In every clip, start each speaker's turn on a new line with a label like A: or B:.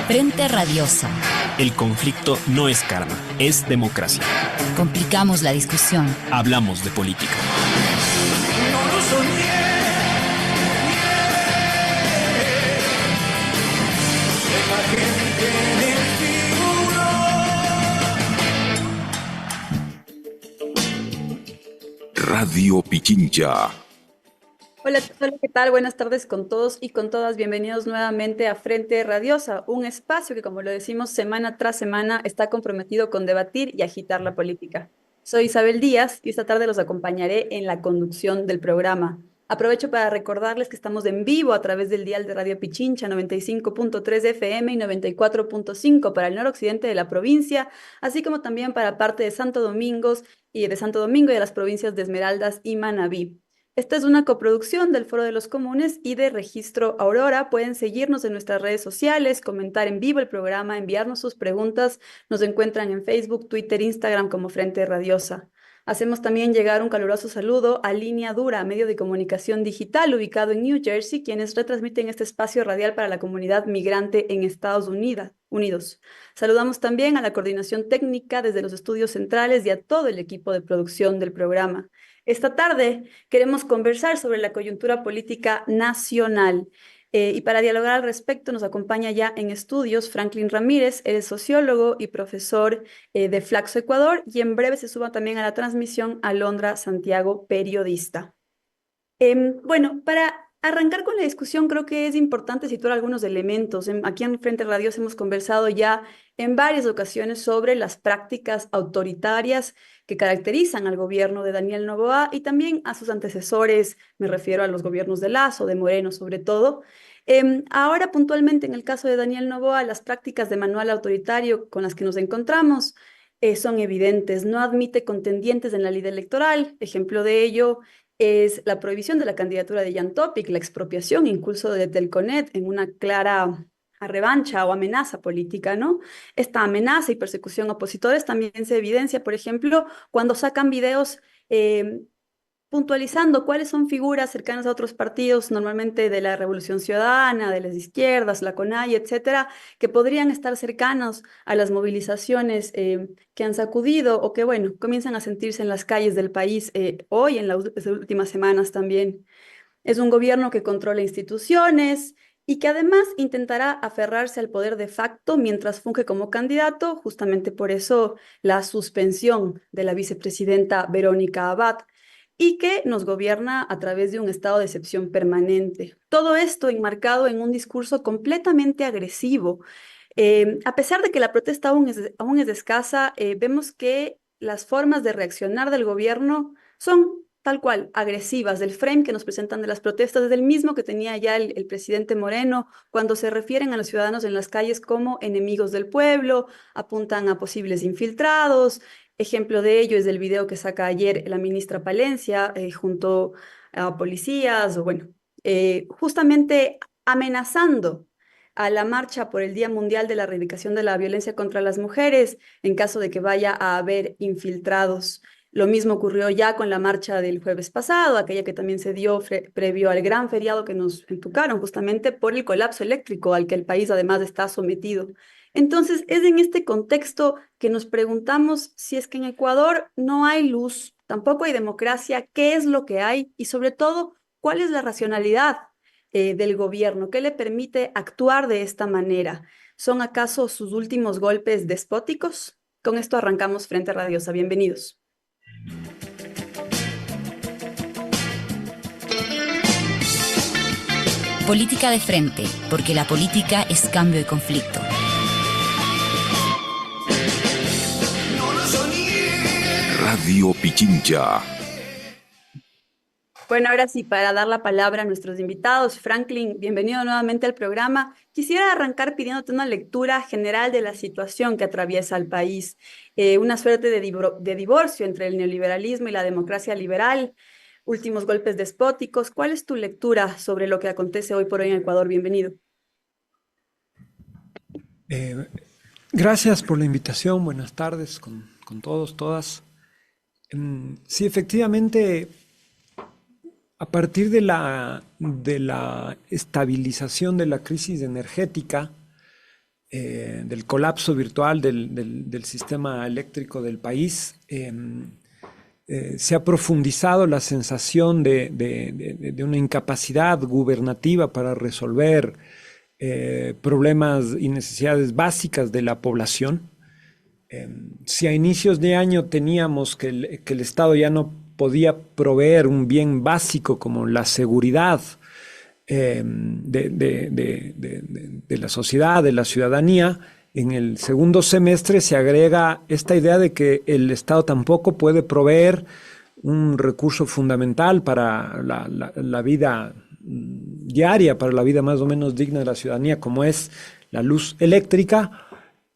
A: Frente Radiosa.
B: El conflicto no es karma, es democracia.
A: Complicamos la discusión.
B: Hablamos de política.
C: No lo soñé. Deja que me figuro.
D: Radio Pichincha.
E: Hola, ¿qué tal? Buenas tardes con todos y con todas. Bienvenidos nuevamente a Frente Radiosa, un espacio que, como lo decimos semana tras semana, está comprometido con debatir y agitar la política. Soy Isabel Díaz y esta tarde los acompañaré en la conducción del programa. Aprovecho para recordarles que estamos en vivo a través del dial de Radio Pichincha 95.3 FM y 94.5 para el noroccidente de la provincia, así como también para parte de Santo Domingo y de las provincias de Esmeraldas y Manabí. Esta es una coproducción del Foro de los Comunes y de Registro Aurora. Pueden seguirnos en nuestras redes sociales, comentar en vivo el programa, enviarnos sus preguntas. Nos encuentran en Facebook, Twitter, Instagram como Frente Radiosa. Hacemos también llegar un caluroso saludo a Línea Dura, medio de comunicación digital ubicado en New Jersey, quienes retransmiten este espacio radial para la comunidad migrante en Estados Unidos. Saludamos también a la coordinación técnica desde los estudios centrales y a todo el equipo de producción del programa. Esta tarde queremos conversar sobre la coyuntura política nacional. Y para dialogar al respecto nos acompaña ya en estudios Franklin Ramírez, él es sociólogo y profesor de Flaxo Ecuador, y en breve se suba también a la transmisión Alondra Santiago, periodista. Bueno, para arrancar con la discusión, creo que es importante situar algunos elementos. Aquí en Frente Radios hemos conversado ya en varias ocasiones sobre las prácticas autoritarias que caracterizan al gobierno de Daniel Noboa y también a sus antecesores, me refiero a los gobiernos de Lasso, de Moreno sobre todo. Ahora puntualmente en el caso de Daniel Noboa, las prácticas de manual autoritario con las que nos encontramos son evidentes. No admite contendientes en la ley electoral. Ejemplo de ello es la prohibición de la candidatura de Jan Topic, la expropiación incluso de Telconet en una clara revancha o amenaza política, ¿no? Esta amenaza y persecución a opositores también se evidencia, por ejemplo, cuando sacan videos puntualizando cuáles son figuras cercanas a otros partidos, normalmente de la Revolución Ciudadana, de las izquierdas, la CONAIE, etcétera, que podrían estar cercanos a las movilizaciones que han sacudido o que, bueno, comienzan a sentirse en las calles del país hoy, en las últimas semanas también. Es un gobierno que controla instituciones y que además intentará aferrarse al poder de facto mientras funge como candidato, justamente por eso la suspensión de la vicepresidenta Verónica Abad, y que nos gobierna a través de un estado de excepción permanente. Todo esto enmarcado en un discurso completamente agresivo. A pesar de que la protesta aún es escasa, vemos que las formas de reaccionar del gobierno son tal cual, agresivas. El frame que nos presentan de las protestas es el mismo que tenía ya el presidente Moreno cuando se refieren a los ciudadanos en las calles como enemigos del pueblo, apuntan a posibles infiltrados. Ejemplo de ello es el video que saca ayer la ministra Palencia junto a policías, o bueno, justamente amenazando a la marcha por el Día Mundial de la Erradicación de la Violencia contra las Mujeres en caso de que vaya a haber infiltrados. Lo mismo ocurrió ya con la marcha del jueves pasado, aquella que también se dio previo al gran feriado que nos entucaron justamente por el colapso eléctrico al que el país además está sometido. Entonces, es en este contexto que nos preguntamos si es que en Ecuador no hay luz, tampoco hay democracia, ¿qué es lo que hay? Y sobre todo, ¿cuál es la racionalidad del gobierno? ¿Qué le permite actuar de esta manera? ¿Son acaso sus últimos golpes despóticos? Con esto arrancamos Frente Radiosa. Bienvenidos.
A: Política de frente, porque la política es cambio y conflicto.
D: Radio Pichincha.
E: Bueno, ahora sí, para dar la palabra a nuestros invitados, Franklin, bienvenido nuevamente al programa. Quisiera arrancar pidiéndote una lectura general de la situación que atraviesa el país, una suerte de divorcio entre el neoliberalismo y la democracia liberal, últimos golpes despóticos. ¿Cuál es tu lectura sobre lo que acontece hoy por hoy en Ecuador? Bienvenido.
F: Gracias por la invitación, buenas tardes con todos, todas. Sí, efectivamente, a partir de la estabilización de la crisis energética, del colapso virtual del sistema eléctrico del país, se ha profundizado la sensación de una incapacidad gubernativa para resolver problemas y necesidades básicas de la población. Si a inicios de año teníamos que el Estado ya no podía proveer un bien básico como la seguridad de la sociedad, de la ciudadanía, en el segundo semestre se agrega esta idea de que el Estado tampoco puede proveer un recurso fundamental para la vida diaria, para la vida más o menos digna de la ciudadanía, como es la luz eléctrica.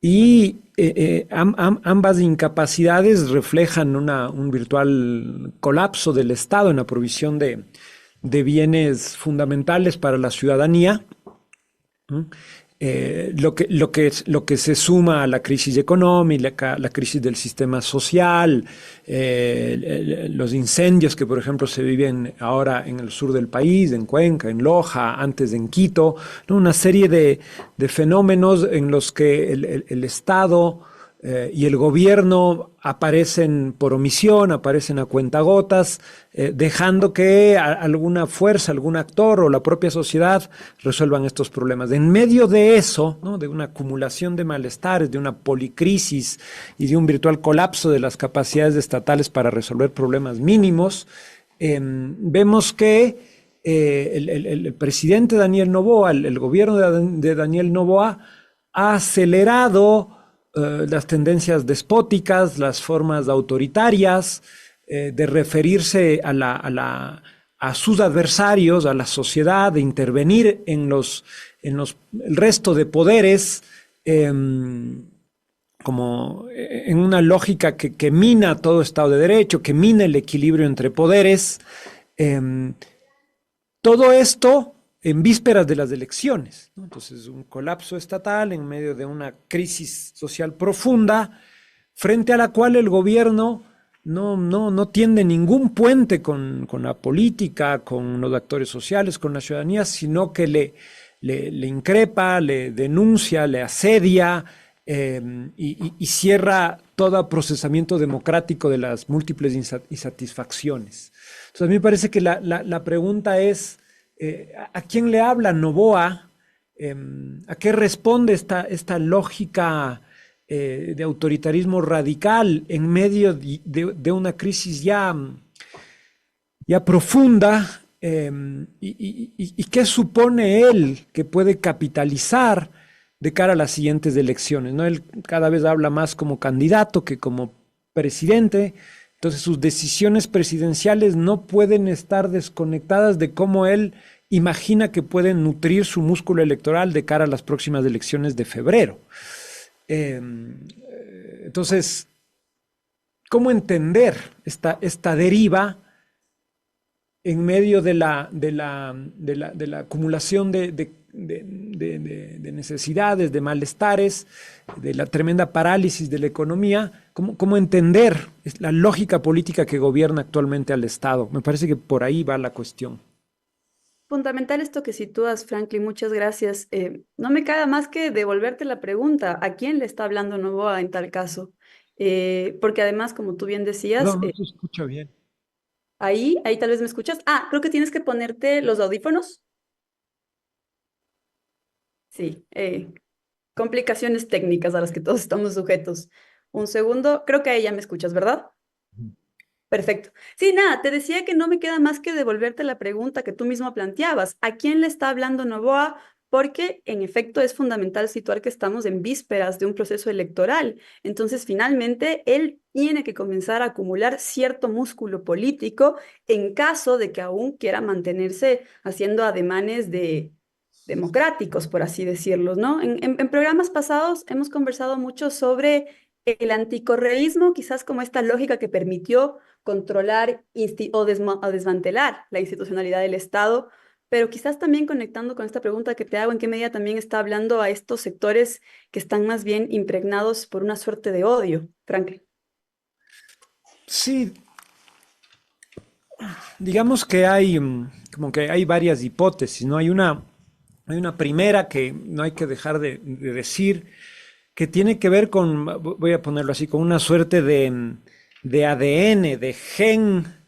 F: Y ambas incapacidades reflejan un virtual colapso del Estado en la provisión de bienes fundamentales para la ciudadanía. Lo que se suma a la crisis económica, la crisis del sistema social, los incendios que, por ejemplo, se viven ahora en el sur del país, en Cuenca, en Loja, antes en Quito, ¿no? Una serie de fenómenos en los que el Estado y el gobierno aparecen por omisión, aparecen a cuentagotas, dejando que alguna fuerza, algún actor o la propia sociedad resuelvan estos problemas. En medio de eso, ¿no? De una acumulación de malestares, de una policrisis y de un virtual colapso de las capacidades estatales para resolver problemas mínimos, vemos que el presidente Daniel Noboa, el gobierno de Daniel Noboa, ha acelerado las tendencias despóticas, las formas autoritarias, de referirse a sus adversarios, a la sociedad, de intervenir en el resto de poderes, como en una lógica que mina todo Estado de Derecho, que mina el equilibrio entre poderes. Todo esto en vísperas de las elecciones, ¿no? Entonces, un colapso estatal en medio de una crisis social profunda, frente a la cual el gobierno no tiende ningún puente con la política, con los actores sociales, con la ciudadanía, sino que le increpa, le denuncia, le asedia, y cierra todo procesamiento democrático de las múltiples insatisfacciones. Entonces, a mí me parece que la pregunta es, ¿a quién le habla Noboa? ¿A qué responde esta lógica de autoritarismo radical en medio de una crisis ya profunda? ¿Y qué supone él que puede capitalizar de cara a las siguientes elecciones, ¿no? Él cada vez habla más como candidato que como presidente. Entonces sus decisiones presidenciales no pueden estar desconectadas de cómo él imagina que pueden nutrir su músculo electoral de cara a las próximas elecciones de febrero. Entonces, ¿cómo entender esta deriva en medio de la acumulación de necesidades, de malestares, de la tremenda parálisis de la economía? ¿Cómo entender la lógica política que gobierna actualmente al Estado? Me parece que por ahí va la cuestión.
E: Fundamental esto que sitúas, Franklin, muchas gracias. No me queda más que devolverte la pregunta, ¿a quién le está hablando Noboa en tal caso? Porque además, como tú bien decías,
F: No se escucha bien.
E: ahí tal vez me escuchas. Ah, creo que tienes que ponerte los audífonos. Sí, complicaciones técnicas a las que todos estamos sujetos. Un segundo, creo que ahí ya me escuchas, ¿verdad? Perfecto. Sí, nada, te decía que no me queda más que devolverte la pregunta que tú mismo planteabas. ¿A quién le está hablando Noboa? Porque en efecto es fundamental situar que estamos en vísperas de un proceso electoral. Entonces, finalmente, él tiene que comenzar a acumular cierto músculo político en caso de que aún quiera mantenerse haciendo ademanes democráticos, por así decirlo, ¿no? En programas pasados hemos conversado mucho sobre el anticorreísmo, quizás como esta lógica que permitió controlar o desmantelar la institucionalidad del Estado, pero quizás también conectando con esta pregunta que te hago, ¿en qué medida también está hablando a estos sectores que están más bien impregnados por una suerte de odio, Franklin?
F: Sí. digamos que hay como que hay varias hipótesis, ¿no? Hay una primera que no hay que dejar de decir, que tiene que ver con, voy a ponerlo así, con una suerte de ADN, de gen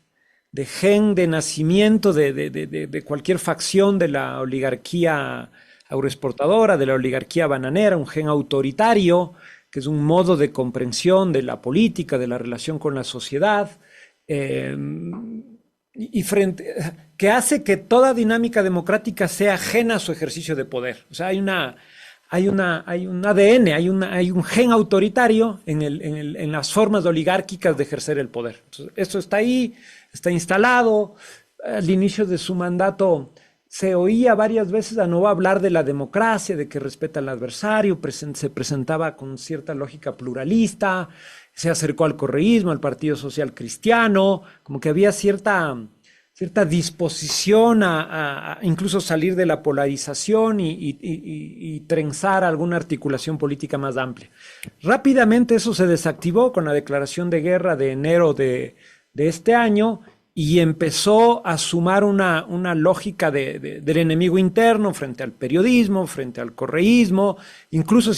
F: de nacimiento de cualquier facción de la oligarquía agroexportadora, de la oligarquía bananera, un gen autoritario, que es un modo de comprensión de la política, de la relación con la sociedad, eh, que hace que toda dinámica democrática sea ajena a su ejercicio de poder. O sea, hay un ADN, hay un gen autoritario en las formas oligárquicas de ejercer el poder. Entonces, eso está ahí, está instalado. Al inicio de su mandato se oía varias veces a Noboa hablar de la democracia, de que respeta al adversario, se presentaba con cierta lógica pluralista, se acercó al correísmo, al Partido Social Cristiano, como que había cierta disposición a incluso salir de la polarización y trenzar alguna articulación política más amplia. Rápidamente eso se desactivó con la declaración de guerra de enero de este año y empezó a sumar una lógica del enemigo interno frente al periodismo, frente al correísmo, incluso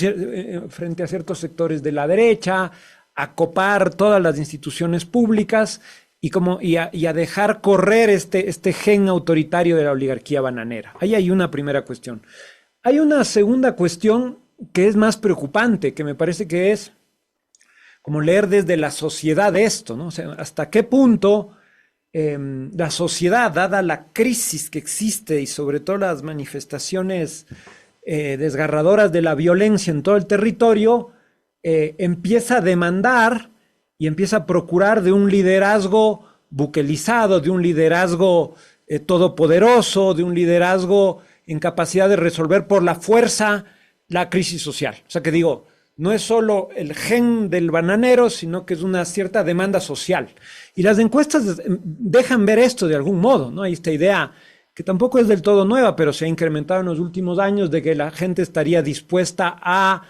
F: frente a ciertos sectores de la derecha, a copar todas las instituciones públicas y a dejar correr este gen autoritario de la oligarquía bananera. Ahí hay una primera cuestión. Hay una segunda cuestión que es más preocupante, que me parece que es como leer desde la sociedad esto, ¿no? O sea, hasta qué punto la sociedad, dada la crisis que existe y sobre todo las manifestaciones desgarradoras de la violencia en todo el territorio, empieza a demandar y empieza a procurar de un liderazgo buquelizado, de un liderazgo todopoderoso, de un liderazgo en capacidad de resolver por la fuerza la crisis social. O sea que digo, no es solo el gen del bananero, sino que es una cierta demanda social. Y las encuestas dejan ver esto de algún modo, ¿no? Hay esta idea que tampoco es del todo nueva, pero se ha incrementado en los últimos años de que la gente estaría dispuesta a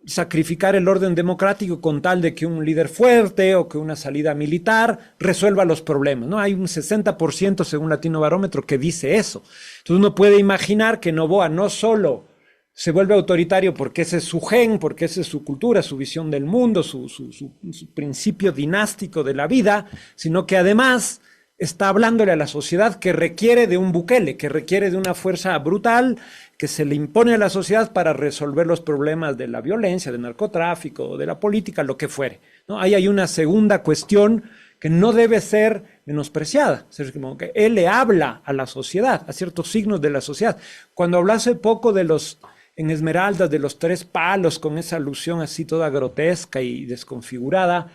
F: sacrificar el orden democrático con tal de que un líder fuerte o que una salida militar resuelva los problemas, ¿no? Hay un 60% según Latino Barómetro que dice eso. Entonces uno puede imaginar que Noboa no solo se vuelve autoritario porque ese es su gen, porque esa es su cultura, su visión del mundo, su principio dinástico de la vida, sino que además está hablándole a la sociedad que requiere de un Bukele, que requiere de una fuerza brutal que se le impone a la sociedad para resolver los problemas de la violencia, del narcotráfico, de la política, lo que fuere, ¿no? Ahí hay una segunda cuestión que no debe ser menospreciada. Es como que él le habla a la sociedad, a ciertos signos de la sociedad. Cuando habló hace poco en Esmeraldas, de los 3 palos, con esa alusión así toda grotesca y desconfigurada,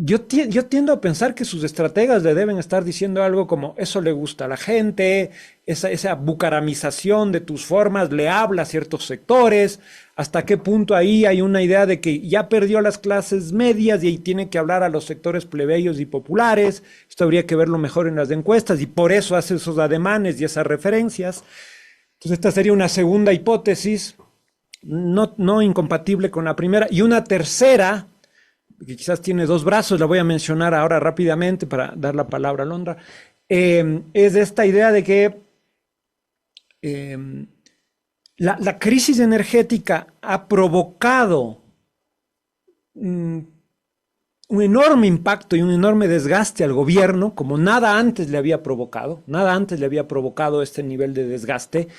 F: yo tiendo a pensar que sus estrategas le deben estar diciendo algo como, eso le gusta a la gente, esa bucaramización de tus formas le habla a ciertos sectores, hasta qué punto ahí hay una idea de que ya perdió las clases medias y ahí tiene que hablar a los sectores plebeyos y populares. Esto habría que verlo mejor en las encuestas y por eso hace esos ademanes y esas referencias. Entonces esta sería una segunda hipótesis, no incompatible con la primera, y una tercera, que quizás tiene 2 brazos, la voy a mencionar ahora rápidamente para dar la palabra a Londra, es esta idea de que la crisis energética ha provocado un enorme impacto y un enorme desgaste al gobierno, como nada antes le había provocado este nivel de desgaste.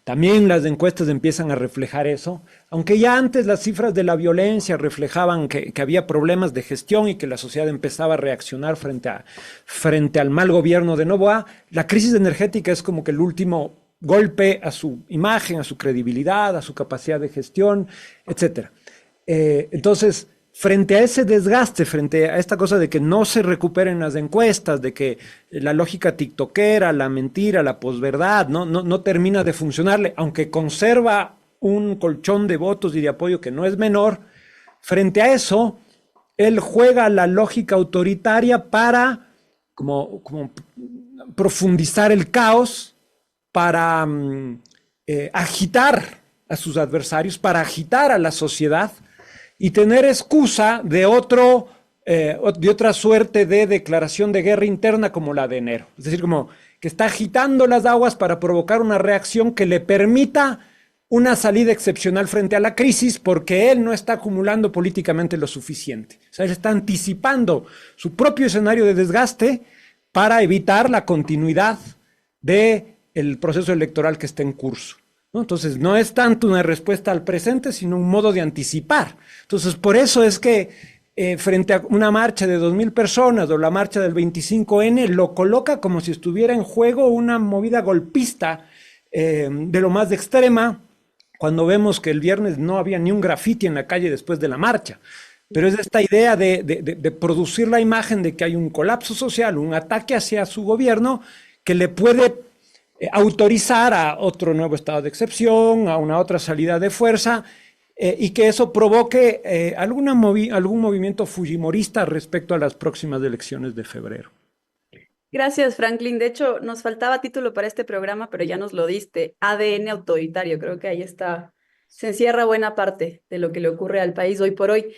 F: También las encuestas empiezan a reflejar eso, aunque ya antes las cifras de la violencia reflejaban que había problemas de gestión y que la sociedad empezaba a reaccionar frente al mal gobierno de Noboa. La crisis energética es como que el último golpe a su imagen, a su credibilidad, a su capacidad de gestión, etc. Entonces, frente a ese desgaste, frente a esta cosa de que no se recuperen las encuestas, de que la lógica tiktokera, la mentira, la posverdad, no termina de funcionarle, aunque conserva un colchón de votos y de apoyo que no es menor, frente a eso, él juega la lógica autoritaria para como profundizar el caos, para agitar a sus adversarios, para agitar a la sociedad, y tener excusa de otro de otra suerte de declaración de guerra interna como la de enero. Es decir, como que está agitando las aguas para provocar una reacción que le permita una salida excepcional frente a la crisis porque él no está acumulando políticamente lo suficiente. O sea, él está anticipando su propio escenario de desgaste para evitar la continuidad del proceso electoral que está en curso, ¿no? Entonces, no es tanto una respuesta al presente, sino un modo de anticipar. Entonces, por eso es que frente a una marcha de 2.000 personas o la marcha del 25N, lo coloca como si estuviera en juego una movida golpista de lo más extrema, cuando vemos que el viernes no había ni un grafiti en la calle después de la marcha. Pero es esta idea de producir la imagen de que hay un colapso social, un ataque hacia su gobierno que le puede autorizar a otro nuevo estado de excepción, a una otra salida de fuerza, y que eso provoque algún movimiento fujimorista respecto a las próximas elecciones de febrero.
E: Gracias, Franklin. De hecho, nos faltaba título para este programa, pero ya nos lo diste. ADN autoritario. Creo que ahí está, se encierra buena parte de lo que le ocurre al país hoy por hoy.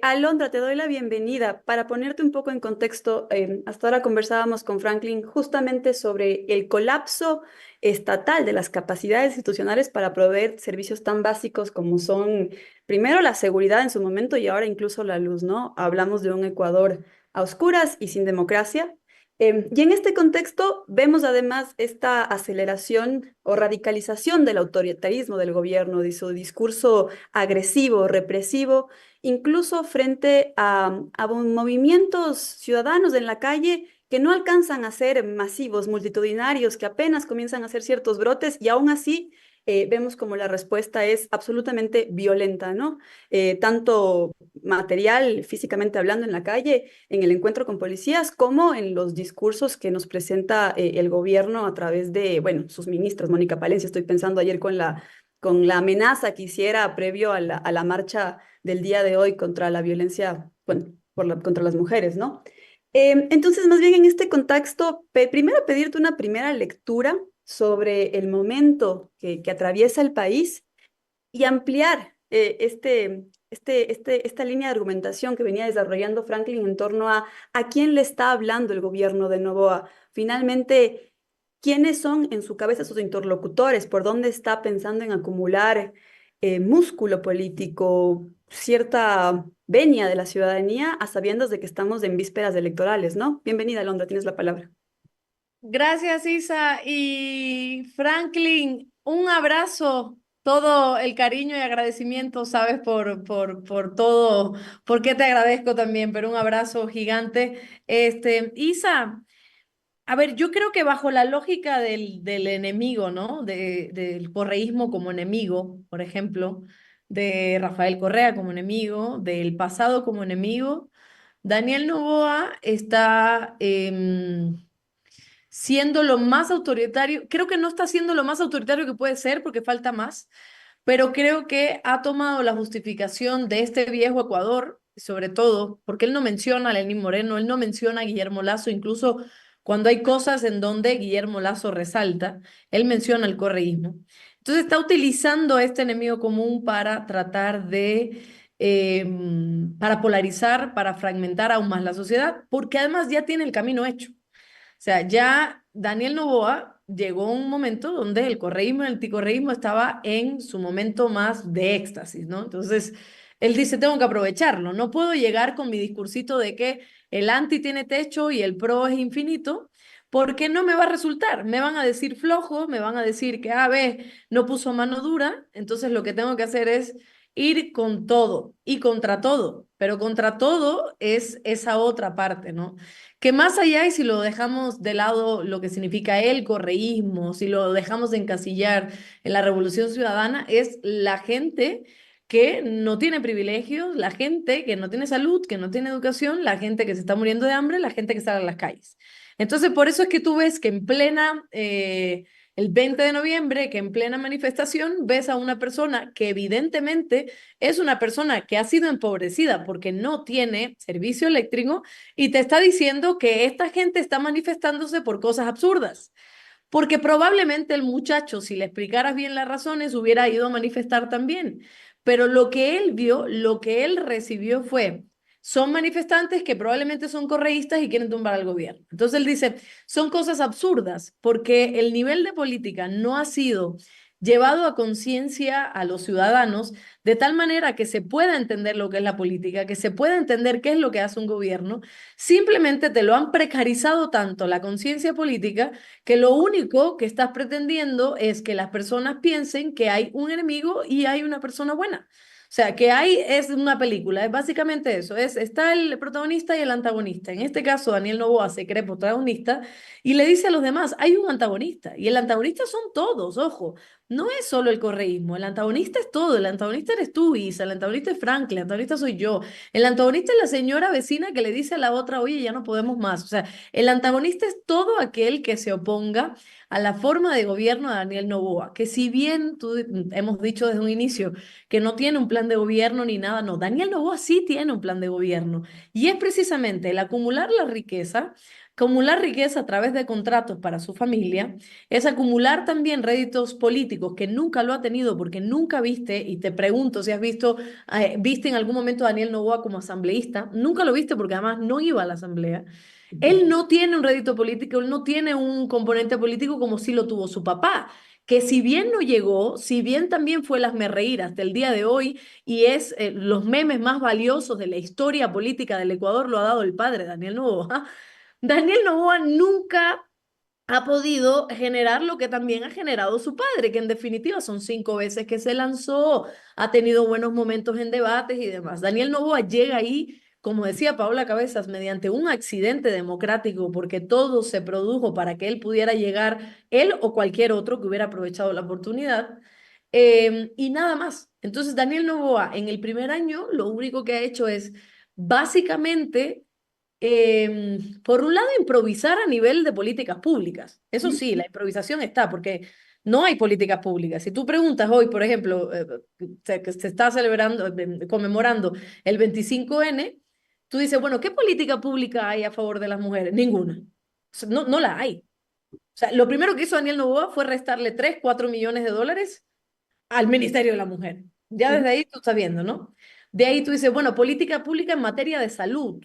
E: Alondra, te doy la bienvenida. Para ponerte un poco en contexto, hasta ahora conversábamos con Franklin justamente sobre el colapso estatal de las capacidades institucionales para proveer servicios tan básicos como son, primero, la seguridad en su momento y ahora incluso la luz, ¿no? Hablamos de un Ecuador a oscuras y sin democracia. Y en este contexto vemos además esta aceleración o radicalización del autoritarismo del gobierno, de su discurso agresivo, represivo, incluso frente a movimientos ciudadanos en la calle que no alcanzan a ser masivos, multitudinarios, que apenas comienzan a hacer ciertos brotes y aún así vemos como la respuesta es absolutamente violenta, ¿no? Tanto material, físicamente hablando en la calle, en el encuentro con policías, como en los discursos que nos presenta el gobierno a través de, bueno, sus ministras, Mónica Palencia, estoy pensando ayer con la amenaza que hiciera previo a la marcha del día de hoy contra la violencia, bueno, contra las mujeres, ¿no? Entonces, más bien en este contexto, primero pedirte una primera lectura sobre el momento que atraviesa el país y ampliar esta línea de argumentación que venía desarrollando Franklin en torno a quién le está hablando el gobierno de Noboa. Finalmente, quiénes son en su cabeza sus interlocutores, por dónde está pensando en acumular músculo político, cierta venia de la ciudadanía, a sabiendas de que estamos en vísperas electorales, ¿no? Bienvenida, Londra, tienes la palabra.
G: Gracias, Isa. Y Franklin, un abrazo, todo el cariño y agradecimiento, sabes, por todo, porque te agradezco también, pero un abrazo gigante. Isa, a ver, yo creo que bajo la lógica del enemigo, ¿no? Del correísmo como enemigo, por ejemplo, de Rafael Correa como enemigo, del pasado como enemigo, Daniel Noboa está siendo lo más autoritario. Creo que no está siendo lo más autoritario que puede ser porque falta más, pero creo que ha tomado la justificación de este viejo Ecuador, sobre todo porque él no menciona a Lenín Moreno, él no menciona a Guillermo Lazo, incluso cuando hay cosas en donde Guillermo Lazo resalta, él menciona el correísmo. Entonces está utilizando este enemigo común para tratar para polarizar, para fragmentar aún más la sociedad, porque además ya tiene el camino hecho. O sea, ya Daniel Noboa llegó a un momento donde el correísmo y el anticorreísmo estaba en su momento más de éxtasis, ¿no? Entonces, él dice, tengo que aprovecharlo, no puedo llegar con mi discursito de que el anti tiene techo y el pro es infinito, porque no me va a resultar. Me van a decir flojo, me van a decir que, ve, no puso mano dura, entonces lo que tengo que hacer es ir con todo y contra todo, pero contra todo es esa otra parte, ¿no? Que más allá, y si lo dejamos de lado lo que significa el correísmo, si lo dejamos de encasillar en la Revolución Ciudadana, es la gente que no tiene privilegios, la gente que no tiene salud, que no tiene educación, la gente que se está muriendo de hambre, la gente que sale a las calles. Entonces, por eso es que tú ves que en plena... el 20 de noviembre, que en plena manifestación ves a una persona que evidentemente es una persona que ha sido empobrecida porque no tiene servicio eléctrico y te está diciendo que esta gente está manifestándose por cosas absurdas. Porque probablemente el muchacho, si le explicaras bien las razones, hubiera ido a manifestar también. Pero lo que él vio, lo que él recibió fue son manifestantes que probablemente son correístas y quieren tumbar al gobierno. Entonces él dice, son cosas absurdas porque el nivel de política no ha sido llevado a conciencia a los ciudadanos de tal manera que se pueda entender lo que es la política, que se pueda entender qué es lo que hace un gobierno. Simplemente te lo han precarizado tanto la conciencia política que lo único que estás pretendiendo es que las personas piensen que hay un enemigo y hay una persona buena. O sea, que hay es una película, es básicamente eso, está el protagonista y el antagonista. En este caso, Daniel Noboa se cree protagonista y le dice a los demás, hay un antagonista, y el antagonista son todos, ojo, no es solo el correísmo, el antagonista es todo, el antagonista eres tú, Isa, el antagonista es Frank, el antagonista soy yo, el antagonista es la señora vecina que le dice a la otra, oye, ya no podemos más. O sea, el antagonista es todo aquel que se oponga a la forma de gobierno de Daniel Noboa, que si bien hemos dicho desde un inicio que no tiene un plan de gobierno ni nada, no, Daniel Noboa sí tiene un plan de gobierno, y es precisamente el acumular riqueza a través de contratos para su familia, es acumular también réditos políticos que nunca lo ha tenido porque nunca viste, y te pregunto si viste en algún momento a Daniel Noboa como asambleísta, nunca lo viste porque además no iba a la asamblea. Él no tiene un rédito político, él no tiene un componente político como sí lo tuvo su papá, que si bien no llegó, si bien también fue el hazmerreír hasta el día de hoy y es los memes más valiosos de la historia política del Ecuador, lo ha dado el padre, Daniel Noboa. Daniel Noboa nunca ha podido generar lo que también ha generado su padre, que en definitiva son 5 veces que se lanzó, ha tenido buenos momentos en debates y demás. Daniel Noboa llega ahí, como decía Paola Cabezas, mediante un accidente democrático, porque todo se produjo para que él pudiera llegar, él o cualquier otro que hubiera aprovechado la oportunidad, y nada más. Entonces Daniel Noboa en el primer año lo único que ha hecho es básicamente por un lado, improvisar a nivel de políticas públicas. Eso sí, la improvisación está, porque no hay políticas públicas. Si tú preguntas hoy, por ejemplo, que se está conmemorando el 25N, tú dices, bueno, ¿qué política pública hay a favor de las mujeres? Ninguna. O sea, no la hay. O sea, lo primero que hizo Daniel Noboa fue restarle 3, 4 millones de dólares al Ministerio de la Mujer. Ya desde ahí tú estás viendo, ¿no? De ahí tú dices, bueno, política pública en materia de salud.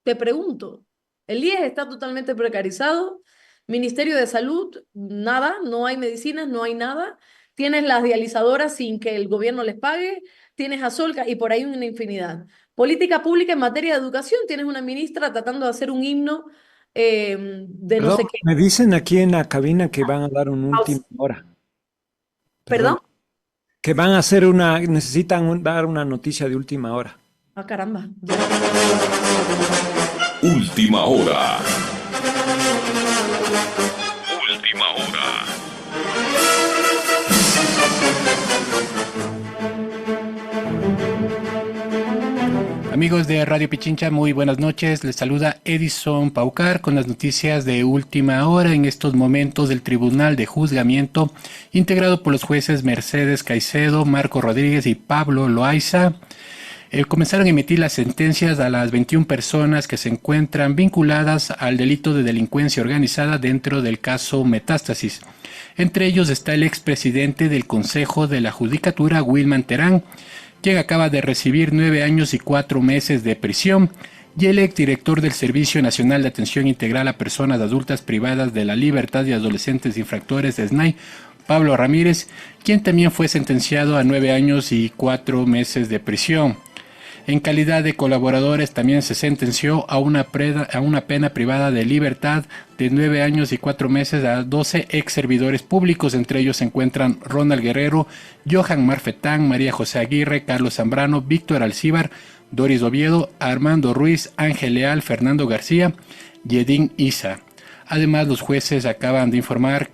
G: Te pregunto, el IES está totalmente precarizado, Ministerio de Salud, nada, no hay medicinas, no hay nada, tienes las dializadoras sin que el gobierno les pague, tienes a Solca y por ahí una infinidad. Política pública en materia de educación, tienes una ministra tratando de hacer un himno de no sé qué.
F: Me dicen aquí en la cabina que van a dar una última hora.
G: ¿Perdón?
F: Que necesitan dar una noticia de última hora.
G: Ah, caramba.
D: Última hora. Última hora.
H: Amigos de Radio Pichincha, muy buenas noches. Les saluda Edison Paucar con las noticias de última hora en estos momentos del Tribunal de Juzgamiento, integrado por los jueces Mercedes Caicedo, Marco Rodríguez y Pablo Loaiza. Comenzaron a emitir las sentencias a las 21 personas que se encuentran vinculadas al delito de delincuencia organizada dentro del caso Metástasis. Entre ellos está el expresidente del Consejo de la Judicatura, Wilman Terán, quien acaba de recibir 9 años y 4 meses de prisión, y el exdirector del Servicio Nacional de Atención Integral a Personas Adultas Privadas de la Libertad y Adolescentes Infractores de SNAI, Pablo Ramírez, quien también fue sentenciado a 9 años y 4 meses de prisión. En calidad de colaboradores también se sentenció a una pena privada de libertad de 9 años y 4 meses a 12 ex servidores públicos. Entre ellos se encuentran Ronald Guerrero, Johan Marfetán, María José Aguirre, Carlos Zambrano, Víctor Alcíbar, Doris Oviedo, Armando Ruiz, Ángel Leal, Fernando García y Edín Isa. Además, los jueces acaban de informar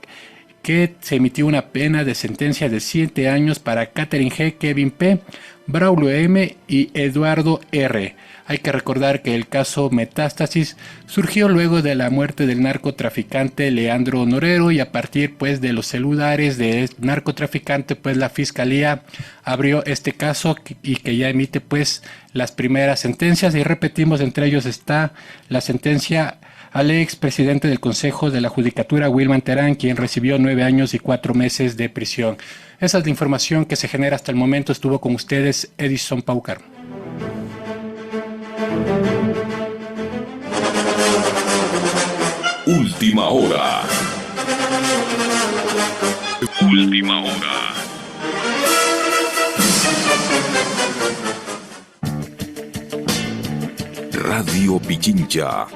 H: que se emitió una pena de sentencia de 7 años para Catherine G., Kevin P., Braulio M. y Eduardo R. Hay que recordar que el caso Metástasis surgió luego de la muerte del narcotraficante Leandro Norero, y a partir de los celulares de narcotraficante la fiscalía abrió este caso y que ya emite las primeras sentencias, y repetimos, entre ellos está la sentencia al ex presidente del Consejo de la Judicatura, Wilman Terán, quien recibió 9 años y 4 meses de prisión. Esa es la información que se genera hasta el momento. Estuvo con ustedes Edison Paucar.
D: Última hora. Última hora. Radio Pichincha.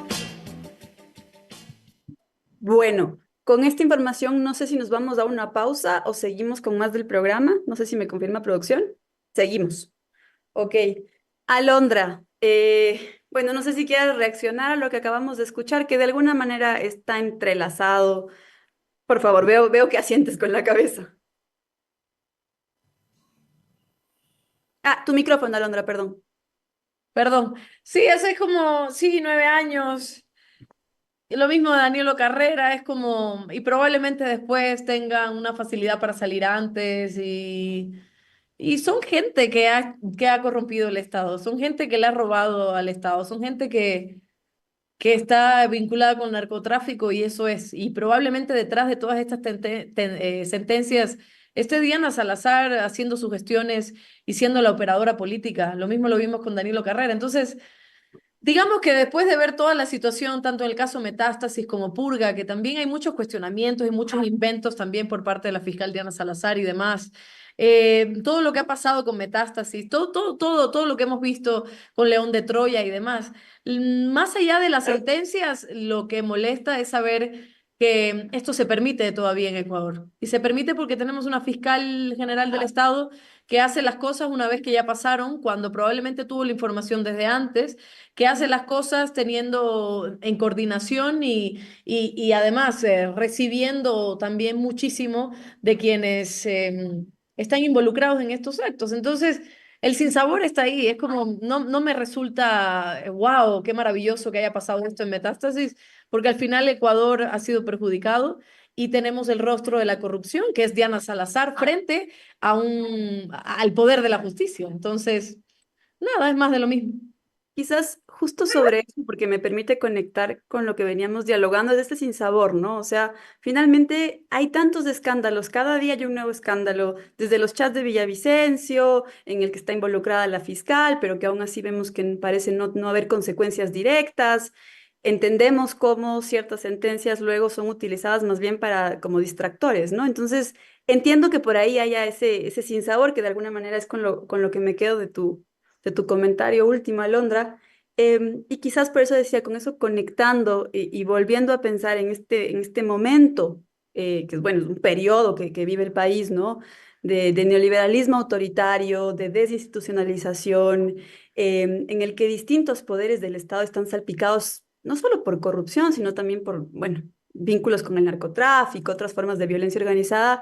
E: Bueno, con esta información no sé si nos vamos a una pausa o seguimos con más del programa. No sé si me confirma producción. Seguimos. Ok. Alondra, bueno, no sé si quieres reaccionar a lo que acabamos de escuchar, que de alguna manera está entrelazado. Por favor, veo que asientes con la cabeza. Ah, tu micrófono, Alondra, perdón.
G: Perdón. Sí, hace como, sí, 9 años. Y lo mismo de Danilo Carrera, es como, y probablemente después tengan una facilidad para salir antes y son gente que ha corrompido el Estado, son gente que le ha robado al Estado, son gente que está vinculada con narcotráfico y eso es. Y probablemente detrás de todas estas sentencias esté Diana Salazar haciendo sus gestiones y siendo la operadora política. Lo mismo lo vimos con Danilo Carrera. Entonces, digamos que después de ver toda la situación, tanto el caso Metástasis como Purga, que también hay muchos cuestionamientos y muchos inventos también por parte de la fiscal Diana Salazar y demás, todo lo que ha pasado con Metástasis, todo lo que hemos visto con León de Troya y demás, más allá de las sentencias, lo que molesta es saber que esto se permite todavía en Ecuador. Y se permite porque tenemos una fiscal general del Estado que hace las cosas una vez que ya pasaron, cuando probablemente tuvo la información desde antes, que hace las cosas teniendo en coordinación y además recibiendo también muchísimo de quienes están involucrados en estos actos. Entonces, el sinsabor está ahí, es como, no me resulta, wow, qué maravilloso que haya pasado esto en Metástasis, porque al final Ecuador ha sido perjudicado y tenemos el rostro de la corrupción, que es Diana Salazar, frente al poder de la justicia. Entonces, nada, es más de lo mismo.
E: Quizás justo sobre eso, porque me permite conectar con lo que veníamos dialogando de este sinsabor, ¿no? O sea, finalmente hay tantos escándalos, cada día hay un nuevo escándalo, desde los chats de Villavicencio, en el que está involucrada la fiscal, pero que aún así vemos que parece no haber consecuencias directas. Entendemos cómo ciertas sentencias luego son utilizadas más bien como distractores, ¿no? Entonces, entiendo que por ahí haya ese sinsabor que de alguna manera es con lo que me quedo de tu comentario último, Alondra. Y quizás por eso decía, con eso conectando y volviendo a pensar en este momento, que es, bueno, es un periodo que vive el país, ¿no? De neoliberalismo autoritario, de desinstitucionalización, en el que distintos poderes del Estado están salpicados no solo por corrupción, sino también por, bueno, vínculos con el narcotráfico, otras formas de violencia organizada.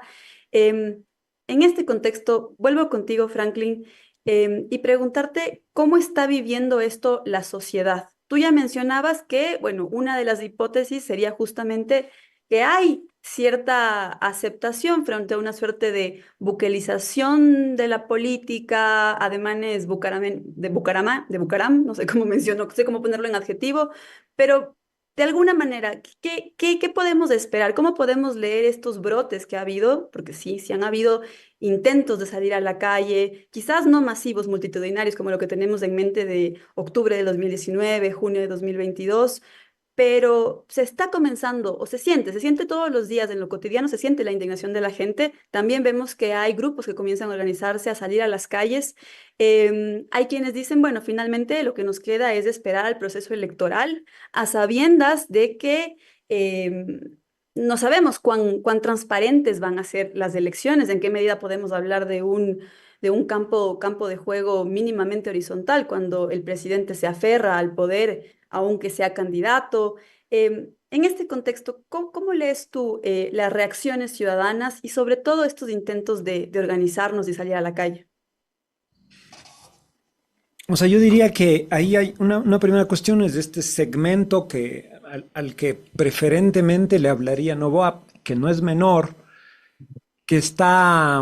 E: En este contexto, vuelvo contigo, Franklin, y preguntarte cómo está viviendo esto la sociedad. Tú ya mencionabas que, bueno, una de las hipótesis sería justamente que hay cierta aceptación frente a una suerte de buquelización de la política, ademanes de Bucaram, no sé cómo menciono, no sé cómo ponerlo en adjetivo, pero de alguna manera, ¿qué podemos esperar? ¿Cómo podemos leer estos brotes que ha habido? Porque sí han habido intentos de salir a la calle, quizás no masivos, multitudinarios, como lo que tenemos en mente de octubre de 2019, junio de 2022, pero se está comenzando, o se siente todos los días en lo cotidiano, se siente la indignación de la gente. También vemos que hay grupos que comienzan a organizarse, a salir a las calles. Hay quienes dicen, bueno, finalmente lo que nos queda es esperar al proceso electoral, a sabiendas de que no sabemos cuán transparentes van a ser las elecciones, en qué medida podemos hablar de un campo de juego mínimamente horizontal cuando el presidente se aferra al poder, aunque sea candidato. En este contexto, ¿cómo lees tú las reacciones ciudadanas y sobre todo estos intentos de organizarnos y salir a la calle?
F: O sea, yo diría que ahí hay una primera cuestión, es de este segmento al que preferentemente le hablaría Noboa, que no es menor, que está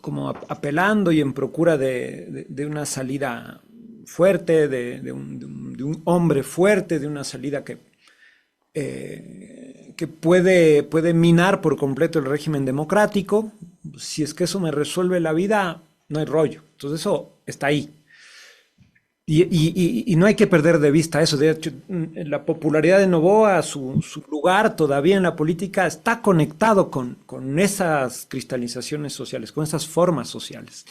F: como apelando y en procura de una salida fuerte, de un hombre fuerte, de una salida que puede minar por completo el régimen democrático. Si es que eso me resuelve la vida, no hay rollo. Entonces eso está ahí. Y no hay que perder de vista eso. De hecho, la popularidad de Noboa, su lugar todavía en la política está conectado con esas cristalizaciones sociales, con esas formas sociales.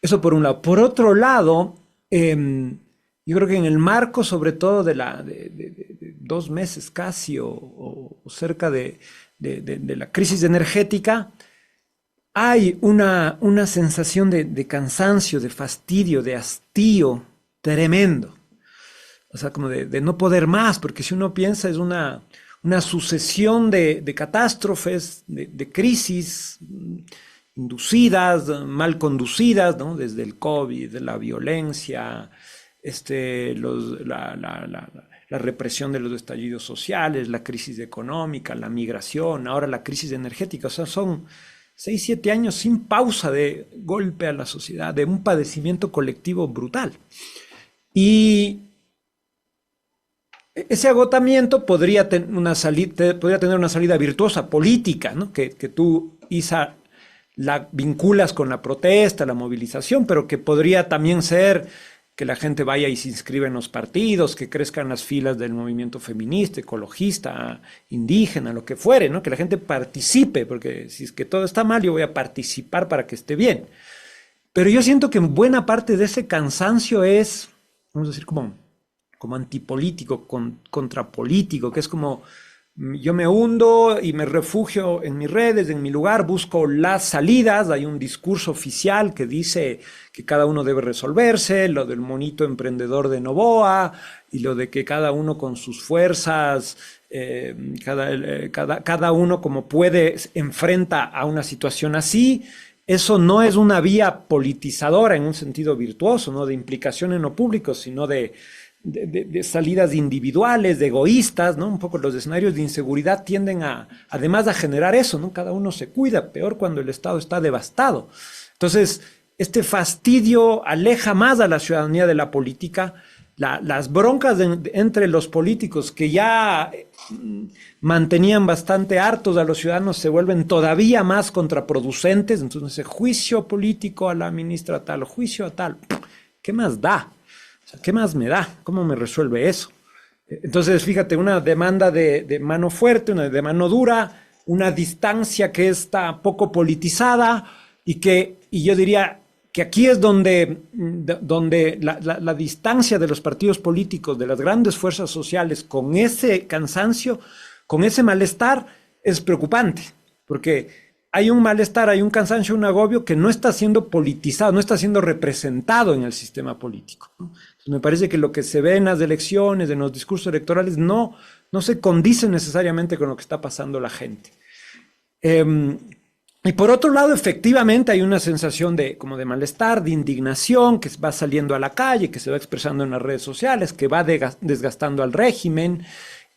F: Eso por un lado. Por otro lado, yo creo que en el marco, sobre todo de 2 meses casi, o cerca de la crisis energética, hay una sensación de cansancio, de fastidio, de hastío tremendo. O sea, como de no poder más, porque si uno piensa es una sucesión de catástrofes, de crisis inducidas, mal conducidas, ¿no? Desde el COVID, la violencia, la represión de los estallidos sociales, la crisis económica, la migración, ahora la crisis energética. O sea, son 6, 7 años sin pausa de golpe a la sociedad, de un padecimiento colectivo brutal. Y ese agotamiento podría tener una salida virtuosa política, ¿no? Que tú, Isa, la vinculas con la protesta, la movilización, pero que podría también ser que la gente vaya y se inscriba en los partidos, que crezcan las filas del movimiento feminista, ecologista, indígena, lo que fuere, ¿no? Que la gente participe, porque si es que todo está mal, yo voy a participar para que esté bien. Pero yo siento que buena parte de ese cansancio es, vamos a decir, como antipolítico, contrapolítico, que es como yo me hundo y me refugio en mis redes, en mi lugar, busco las salidas. Hay un discurso oficial que dice que cada uno debe resolverse, lo del monito emprendedor de Noboa y lo de que cada uno con sus fuerzas, cada uno como puede enfrenta a una situación así. Eso no es una vía politizadora en un sentido virtuoso, no de implicación en lo público, sino de salidas individuales, de egoístas, ¿no? Un poco los escenarios de inseguridad tienden además a generar eso, ¿no? Cada uno se cuida, peor cuando el Estado está devastado. Entonces, este fastidio aleja más a la ciudadanía de la política. Las broncas entre los políticos que ya mantenían bastante hartos a los ciudadanos se vuelven todavía más contraproducentes. Entonces, ese juicio político a la ministra tal, juicio a tal, ¿qué más da? O sea, ¿qué más me da? ¿Cómo me resuelve eso? Entonces, fíjate, una demanda de mano fuerte, una de mano dura, una distancia que está poco politizada y yo diría que aquí es donde la distancia de los partidos políticos, de las grandes fuerzas sociales, con ese cansancio, con ese malestar, es preocupante, porque hay un malestar, hay un cansancio, un agobio que no está siendo politizado, no está siendo representado en el sistema político, ¿no? Entonces, me parece que lo que se ve en las elecciones, en los discursos electorales, no se condice necesariamente con lo que está pasando la gente. Y por otro lado, efectivamente, hay una sensación como de malestar, de indignación, que va saliendo a la calle, que se va expresando en las redes sociales, que va desgastando al régimen,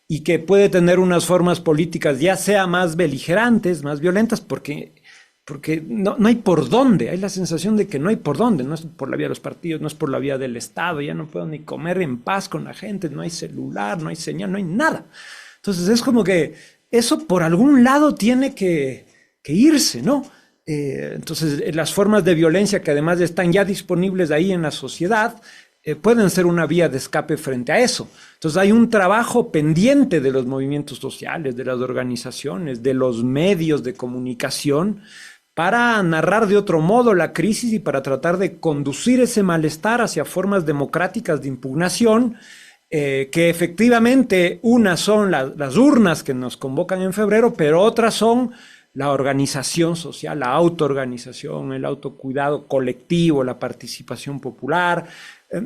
F: y que puede tener unas formas políticas ya sea más beligerantes, más violentas, porque no hay por dónde. Hay la sensación de que no hay por dónde. No es por la vía de los partidos, no es por la vía del Estado. Ya no puedo ni comer en paz con la gente. No hay celular, no hay señal, no hay nada. Entonces es como que eso por algún lado tiene que irse, ¿no? Entonces las formas de violencia que además están ya disponibles ahí en la sociedad pueden ser una vía de escape frente a eso. Entonces hay un trabajo pendiente de los movimientos sociales, de las organizaciones, de los medios de comunicación para narrar de otro modo la crisis y para tratar de conducir ese malestar hacia formas democráticas de impugnación, que efectivamente unas son las urnas que nos convocan en febrero, pero otras son la organización social, la autoorganización, el autocuidado colectivo, la participación popular.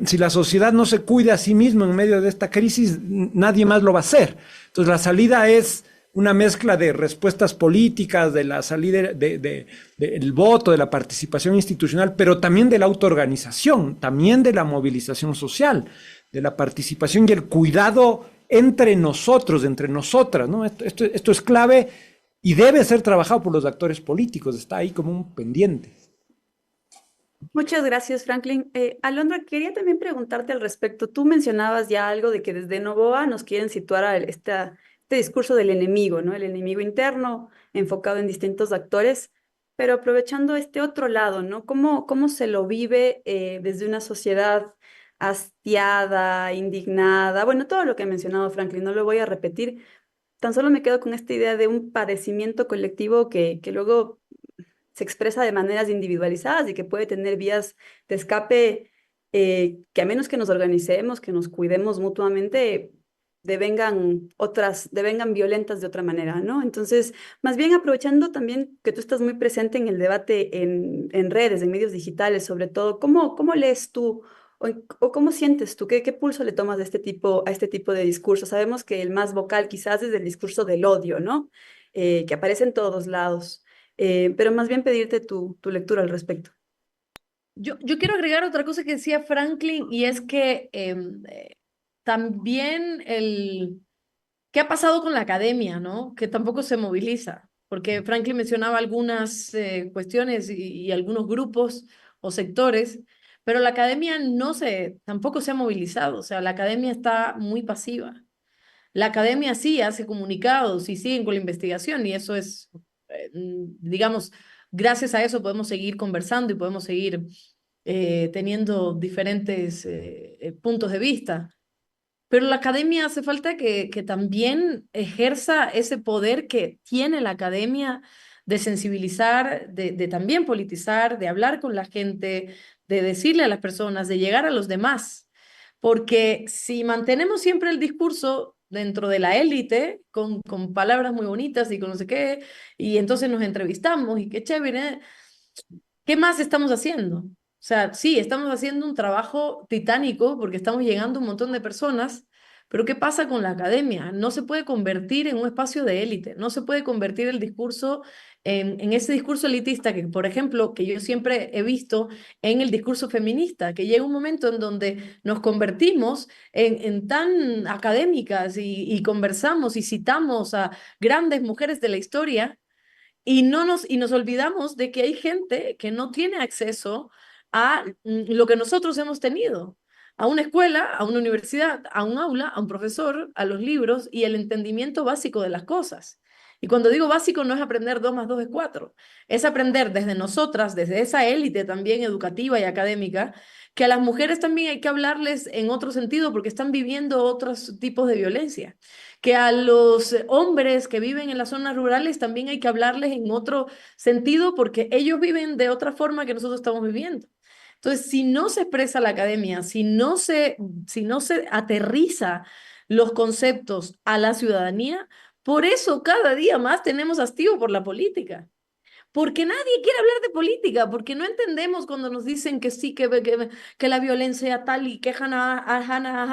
F: Si la sociedad no se cuida a sí misma en medio de esta crisis, nadie más lo va a hacer. Entonces la salida es una mezcla de respuestas políticas, de la salida del voto, de la participación institucional, pero también de la autoorganización, también de la movilización social, de la participación y el cuidado entre nosotros, entre nosotras, ¿no? Esto es clave y debe ser trabajado por los actores políticos, está ahí como un pendiente.
E: Muchas gracias, Franklin. Alondra, quería también preguntarte al respecto. Tú mencionabas ya algo de que desde Noboa nos quieren situar a este discurso del enemigo, ¿no? El enemigo interno enfocado en distintos actores, pero aprovechando este otro lado, ¿no? ¿Cómo se lo vive desde una sociedad hastiada, indignada, bueno, todo lo que ha mencionado Franklin, no lo voy a repetir, tan solo me quedo con esta idea de un padecimiento colectivo que luego se expresa de maneras individualizadas y que puede tener vías de escape que a menos que nos organicemos, que nos cuidemos mutuamente, devengan violentas de otra manera, ¿no? Entonces, más bien aprovechando también que tú estás muy presente en el debate en redes, en medios digitales, sobre todo, ¿cómo lees tú o cómo sientes tú? ¿Qué pulso le tomas a este tipo de discursos? Sabemos que el más vocal quizás es el discurso del odio, ¿no? Que aparece en todos lados. Pero más bien pedirte tu lectura al respecto.
G: Yo quiero agregar otra cosa que decía Franklin y es que también ¿qué ha pasado con la academia, no? Que tampoco se moviliza, porque Franklin mencionaba algunas cuestiones y algunos grupos o sectores, pero la academia tampoco se ha movilizado, o sea, la academia está muy pasiva. La academia sí hace comunicados y siguen con la investigación y eso es, digamos, gracias a eso podemos seguir conversando y podemos seguir teniendo diferentes puntos de vista. Pero la academia hace falta que también ejerza ese poder que tiene la academia de sensibilizar, de también politizar, de hablar con la gente, de decirle a las personas, de llegar a los demás. Porque si mantenemos siempre el discurso dentro de la élite, con palabras muy bonitas y con no sé qué, y entonces nos entrevistamos y qué chévere, ¿qué más estamos haciendo? O sea, sí, estamos haciendo un trabajo titánico porque estamos llegando a un montón de personas, pero ¿qué pasa con la academia? No se puede convertir en un espacio de élite, no se puede convertir el discurso en ese discurso elitista que, por ejemplo, que yo siempre he visto en el discurso feminista, que llega un momento en donde nos convertimos en tan académicas y conversamos y citamos a grandes mujeres de la historia y nos olvidamos de que hay gente que no tiene acceso a lo que nosotros hemos tenido, a una escuela, a una universidad, a un aula, a un profesor, a los libros y el entendimiento básico de las cosas. Y cuando digo básico no es aprender 2 más 2 es 4, es aprender desde nosotras, desde esa élite también educativa y académica, que a las mujeres también hay que hablarles en otro sentido porque están viviendo otros tipos de violencia, que a los hombres que viven en las zonas rurales también hay que hablarles en otro sentido porque ellos viven de otra forma que nosotros estamos viviendo. Entonces, si no se expresa la academia, si no se aterriza los conceptos a la ciudadanía, por eso cada día más tenemos hastío por la política. Porque nadie quiere hablar de política, porque no entendemos cuando nos dicen que sí, que la violencia tal y que Hannah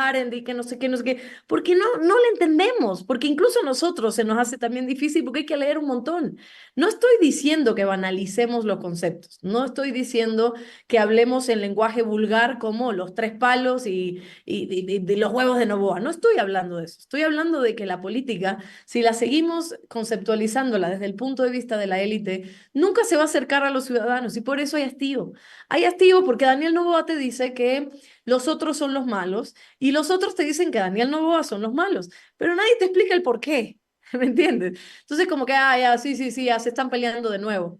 G: Arendt y que no sé qué, no sé qué, porque no le entendemos, porque incluso a nosotros se nos hace también difícil porque hay que leer un montón. No estoy diciendo que banalicemos los conceptos, no estoy diciendo que hablemos en lenguaje vulgar como los 3 palos y de los huevos de Novoa, no estoy hablando de eso, estoy hablando de que la política, si la seguimos conceptualizándola desde el punto de vista de la élite, nunca se va a acercar a los ciudadanos y por eso hay hastío. Hay hastío porque Daniel Noboa te dice que los otros son los malos y los otros te dicen que Daniel Noboa son los malos, pero nadie te explica el por qué, ¿me entiendes? Entonces como que, ya, sí, ya se están peleando de nuevo.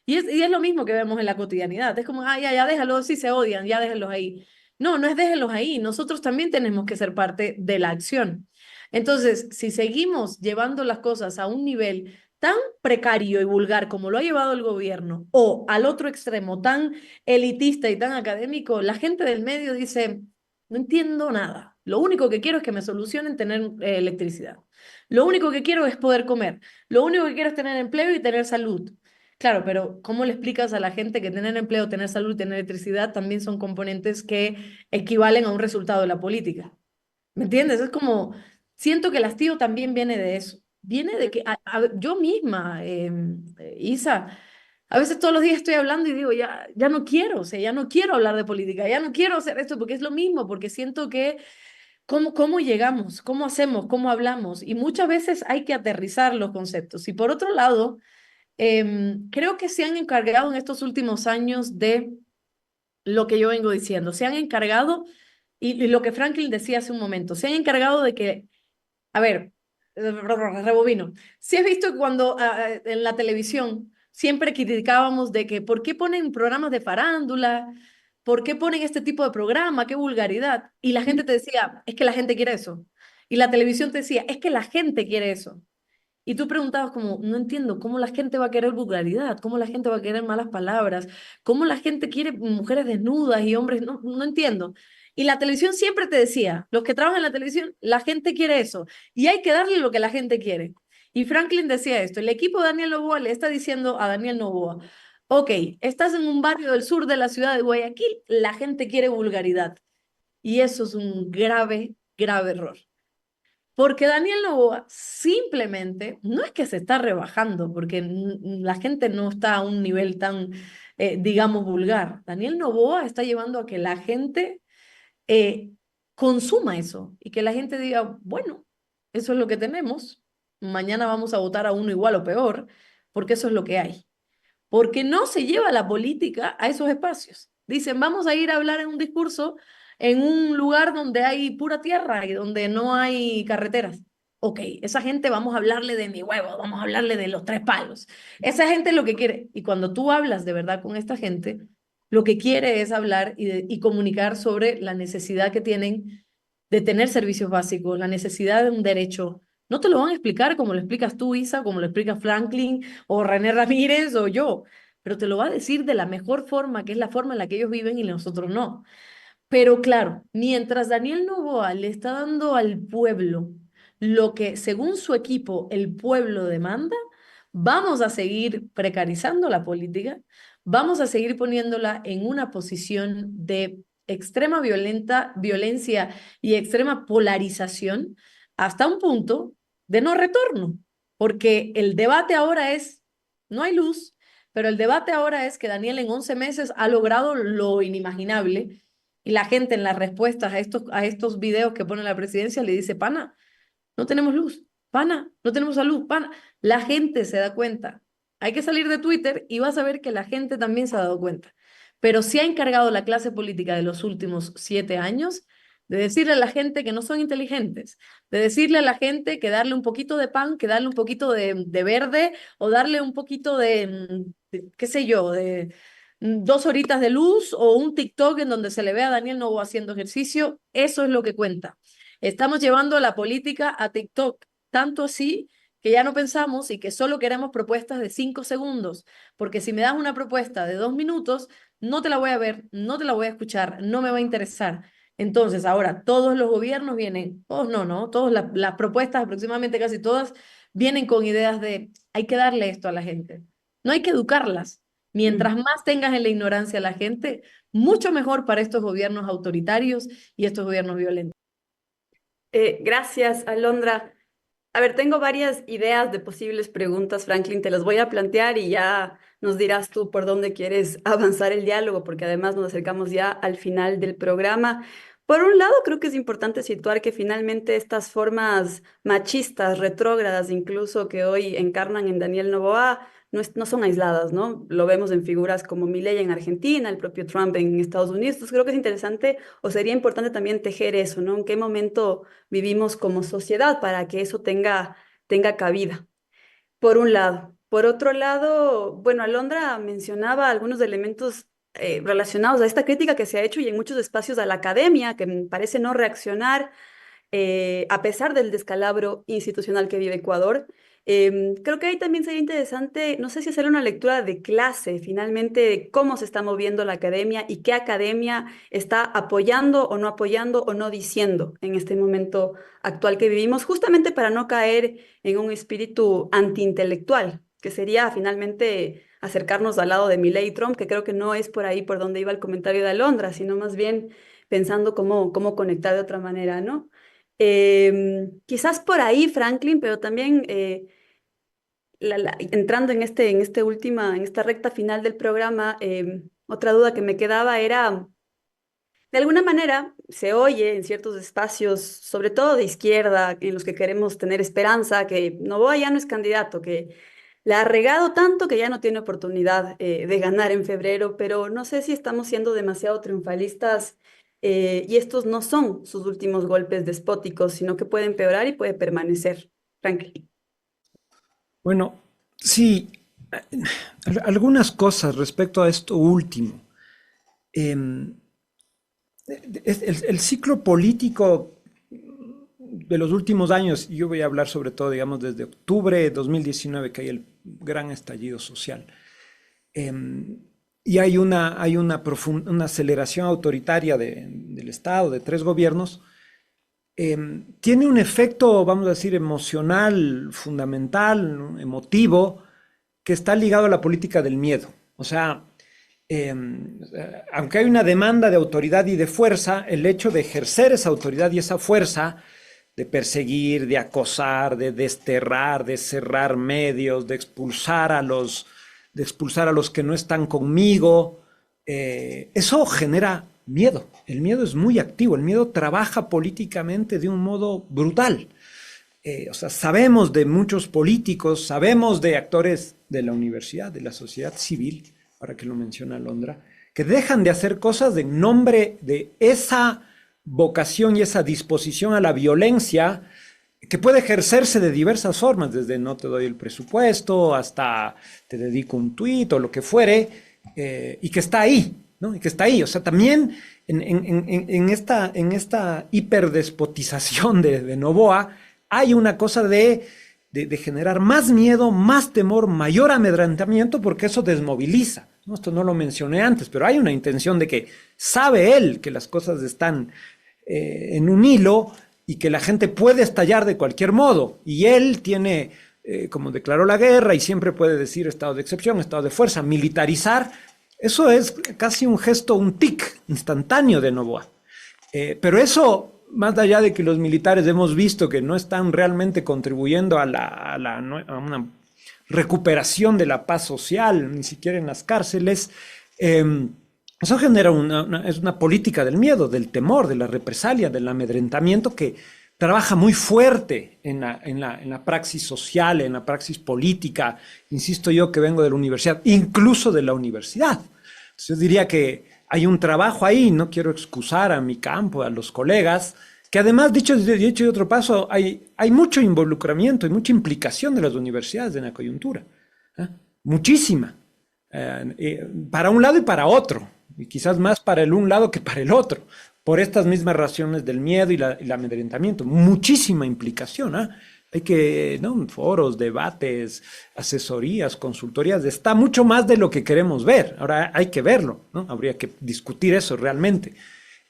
G: Y es lo mismo que vemos en la cotidianidad. Es como, ya, déjalo, sí se odian, ya déjenlos ahí. No es déjenlos ahí. Nosotros también tenemos que ser parte de la acción. Entonces, si seguimos llevando las cosas a un nivel tan precario y vulgar como lo ha llevado el gobierno, o al otro extremo, tan elitista y tan académico, la gente del medio dice, no entiendo nada. Lo único que quiero es que me solucionen tener electricidad. Lo único que quiero es poder comer. Lo único que quiero es tener empleo y tener salud. Claro, pero ¿cómo le explicas a la gente que tener empleo, tener salud y tener electricidad también son componentes que equivalen a un resultado de la política? ¿Me entiendes? Es como, siento que el hastío también viene de eso. Viene de que yo misma, Isa, a veces todos los días estoy hablando y digo, ya no quiero, o sea, ya no quiero hablar de política, ya no quiero hacer esto porque es lo mismo, porque siento que cómo llegamos, cómo hacemos, cómo hablamos, y muchas veces hay que aterrizar los conceptos. Y por otro lado, creo que se han encargado en estos últimos años de lo que yo vengo diciendo, se han encargado, y lo que Franklin decía hace un momento, se han encargado de que, a ver, rebobino, si has visto que cuando en la televisión siempre criticábamos de que, ¿por qué ponen programas de farándula? ¿por qué ponen este tipo de programa? ¡Qué vulgaridad! Y la gente te decía, es que la gente quiere eso. Y la televisión te decía, es que la gente quiere eso. Y tú preguntabas como, no entiendo, ¿cómo la gente va a querer vulgaridad? ¿Cómo la gente va a querer malas palabras? ¿Cómo la gente quiere mujeres desnudas y hombres? No, no entiendo. Y la televisión siempre te decía, los que trabajan en la televisión, la gente quiere eso. Y hay que darle lo que la gente quiere. Y Franklin decía esto, el equipo de Daniel Noboa le está diciendo a Daniel Noboa, ok, estás en un barrio del sur de la ciudad de Guayaquil, la gente quiere vulgaridad. Y eso es un grave, grave error. Porque Daniel Noboa simplemente, no es que se está rebajando, porque la gente no está a un nivel tan, digamos, vulgar. Daniel Noboa está llevando a que la gente eh, consuma eso y que la gente diga, bueno, eso es lo que tenemos, mañana vamos a votar a uno igual o peor, porque eso es lo que hay. Porque no se lleva la política a esos espacios. Dicen, vamos a ir a hablar en un discurso en un lugar donde hay pura tierra y donde no hay carreteras. Ok, esa gente vamos a hablarle de mi huevo, vamos a hablarle de los tres palos. Esa gente es lo que quiere. Y cuando tú hablas de verdad con esta gente, lo que quiere es hablar y comunicar sobre la necesidad que tienen de tener servicios básicos, la necesidad de un derecho. No te lo van a explicar como lo explicas tú, Isa, como lo explica Franklin o René Ramírez o yo, pero te lo va a decir de la mejor forma, que es la forma en la que ellos viven y nosotros no. Pero claro, mientras Daniel Noboa le está dando al pueblo lo que, según su equipo, el pueblo demanda, vamos a seguir precarizando la política, vamos a seguir poniéndola en una posición de extrema violencia y extrema polarización hasta un punto de no retorno, porque el debate ahora es, no hay luz, pero el debate ahora es que Daniel en 11 meses ha logrado lo inimaginable y la gente en las respuestas a estos videos que pone la presidencia le dice, pana, no tenemos luz, pana, no tenemos salud, pana. La gente se da cuenta. Hay que salir de Twitter y vas a ver que la gente también se ha dado cuenta. Pero se ha encargado la clase política de los últimos 7 años de decirle a la gente que no son inteligentes, de decirle a la gente que darle un poquito de pan, que darle un poquito de verde o darle un poquito qué sé yo, de 2 horitas de luz o un TikTok en donde se le ve a Daniel Noboa haciendo ejercicio, eso es lo que cuenta. Estamos llevando la política a TikTok, tanto así que ya no pensamos y que solo queremos propuestas de 5 segundos, porque si me das una propuesta de 2 minutos, no te la voy a ver, no te la voy a escuchar, no me va a interesar. Entonces, ahora todos los gobiernos vienen, todos no, todas las propuestas, aproximadamente casi todas, vienen con ideas de hay que darle esto a la gente. No hay que educarlas. Mientras más tengas en la ignorancia a la gente, mucho mejor para estos gobiernos autoritarios y estos gobiernos violentos.
E: Gracias, Alondra. A ver, tengo varias ideas de posibles preguntas, Franklin, te las voy a plantear y ya nos dirás tú por dónde quieres avanzar el diálogo, porque además nos acercamos ya al final del programa. Por un lado, creo que es importante situar que finalmente estas formas machistas, retrógradas, incluso que hoy encarnan en Daniel Noboa, no son aisladas, ¿no? Lo vemos en figuras como Milei en Argentina, el propio Trump en Estados Unidos. Entonces creo que es interesante o sería importante también tejer eso, ¿no? ¿En qué momento vivimos como sociedad para que eso tenga cabida? Por un lado. Por otro lado, bueno, Alondra mencionaba algunos elementos relacionados a esta crítica que se ha hecho y en muchos espacios a la academia, que me parece no reaccionar a pesar del descalabro institucional que vive Ecuador. Creo que ahí también sería interesante, no sé si hacer una lectura de clase, finalmente, de cómo se está moviendo la academia y qué academia está apoyando o no diciendo en este momento actual que vivimos, justamente para no caer en un espíritu antiintelectual, que sería finalmente acercarnos al lado de Milei y Trump, que creo que no es por ahí por donde iba el comentario de Alondra, sino más bien pensando cómo conectar de otra manera, ¿no? Quizás por ahí, Franklin, pero también entrando en en esta recta final del programa, otra duda que me quedaba era, de alguna manera, se oye en ciertos espacios, sobre todo de izquierda, en los que queremos tener esperanza, que Noboa ya no es candidato, que la ha regado tanto que ya no tiene oportunidad de ganar en febrero, pero no sé si estamos siendo demasiado triunfalistas y estos no son sus últimos golpes despóticos, sino que puede empeorar y puede permanecer. Franklin.
F: Bueno, sí, algunas cosas respecto a esto último. El ciclo político de los últimos años, yo voy a hablar sobre todo, digamos, desde octubre de 2019, que hay el gran estallido social, y hay una aceleración autoritaria del Estado, de 3 gobiernos, tiene un efecto, vamos a decir, emocional, fundamental, ¿no? Emotivo, que está ligado a la política del miedo. O sea, aunque hay una demanda de autoridad y de fuerza, el hecho de ejercer esa autoridad y esa fuerza, de perseguir, de acosar, de desterrar, de cerrar medios, de expulsar a los que no están conmigo, eso genera miedo. El miedo es muy activo, el miedo trabaja políticamente de un modo brutal. O sea, sabemos de muchos políticos, sabemos de actores de la universidad, de la sociedad civil, ahora que lo menciona Alondra, que dejan de hacer cosas en nombre de esa vocación y esa disposición a la violencia que puede ejercerse de diversas formas, desde no te doy el presupuesto hasta te dedico un tuit o lo que fuere, y que está ahí, ¿no? Y que está ahí. O sea, también en esta hiperdespotización de Noboa hay una cosa de generar más miedo, más temor, mayor amedrentamiento, porque eso desmoviliza, ¿no? Esto no lo mencioné antes, pero hay una intención de que sabe él que las cosas están en un hilo y que la gente puede estallar de cualquier modo. Y él tiene, como declaró la guerra, y siempre puede decir estado de excepción, estado de fuerza, militarizar. Eso es casi un gesto, un tic instantáneo de Noboa. Pero eso, más allá de que los militares hemos visto que no están realmente contribuyendo a una recuperación de la paz social, ni siquiera en las cárceles, eso genera es una política del miedo, del temor, de la represalia, del amedrentamiento que trabaja muy fuerte en la praxis social, en la praxis política. Insisto yo que vengo de la universidad, incluso de la universidad. Entonces yo diría que hay un trabajo ahí, no quiero excusar a mi campo, a los colegas, que además, dicho de otro paso, hay mucho involucramiento y mucha implicación de las universidades en la coyuntura. Muchísima. Para un lado y para otro. Y quizás más para el un lado que para el otro. Por estas mismas razones del miedo y el amedrentamiento. Muchísima implicación. Hay que, ¿no? Foros, debates, asesorías, consultorías. Está mucho más de lo que queremos ver. Ahora hay que verlo, ¿no? Habría que discutir eso realmente.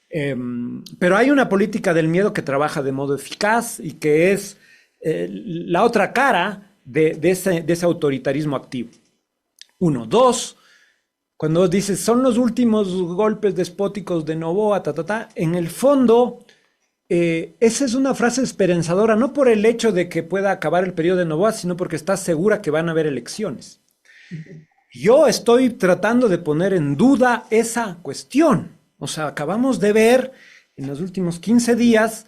F: Pero hay una política del miedo que trabaja de modo eficaz y que es la otra cara de ese autoritarismo activo. 1. 2, cuando dices son los últimos golpes despóticos de Noboa, en el fondo, esa es una frase esperanzadora, no por el hecho de que pueda acabar el periodo de Noboa, sino porque está segura que van a haber elecciones. Yo estoy tratando de poner en duda esa cuestión. O sea, acabamos de ver en los últimos 15 días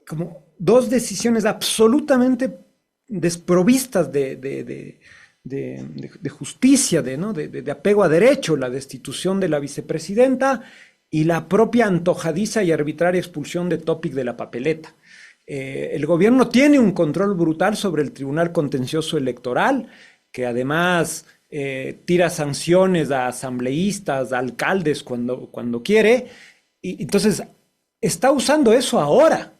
F: como 2 decisiones absolutamente desprovistas de justicia, de apego a derecho, la destitución de la vicepresidenta y la propia antojadiza y arbitraria expulsión de Topic de la papeleta. El gobierno tiene un control brutal sobre el Tribunal Contencioso Electoral, que además tira sanciones a asambleístas, a alcaldes cuando quiere, y entonces está usando eso ahora.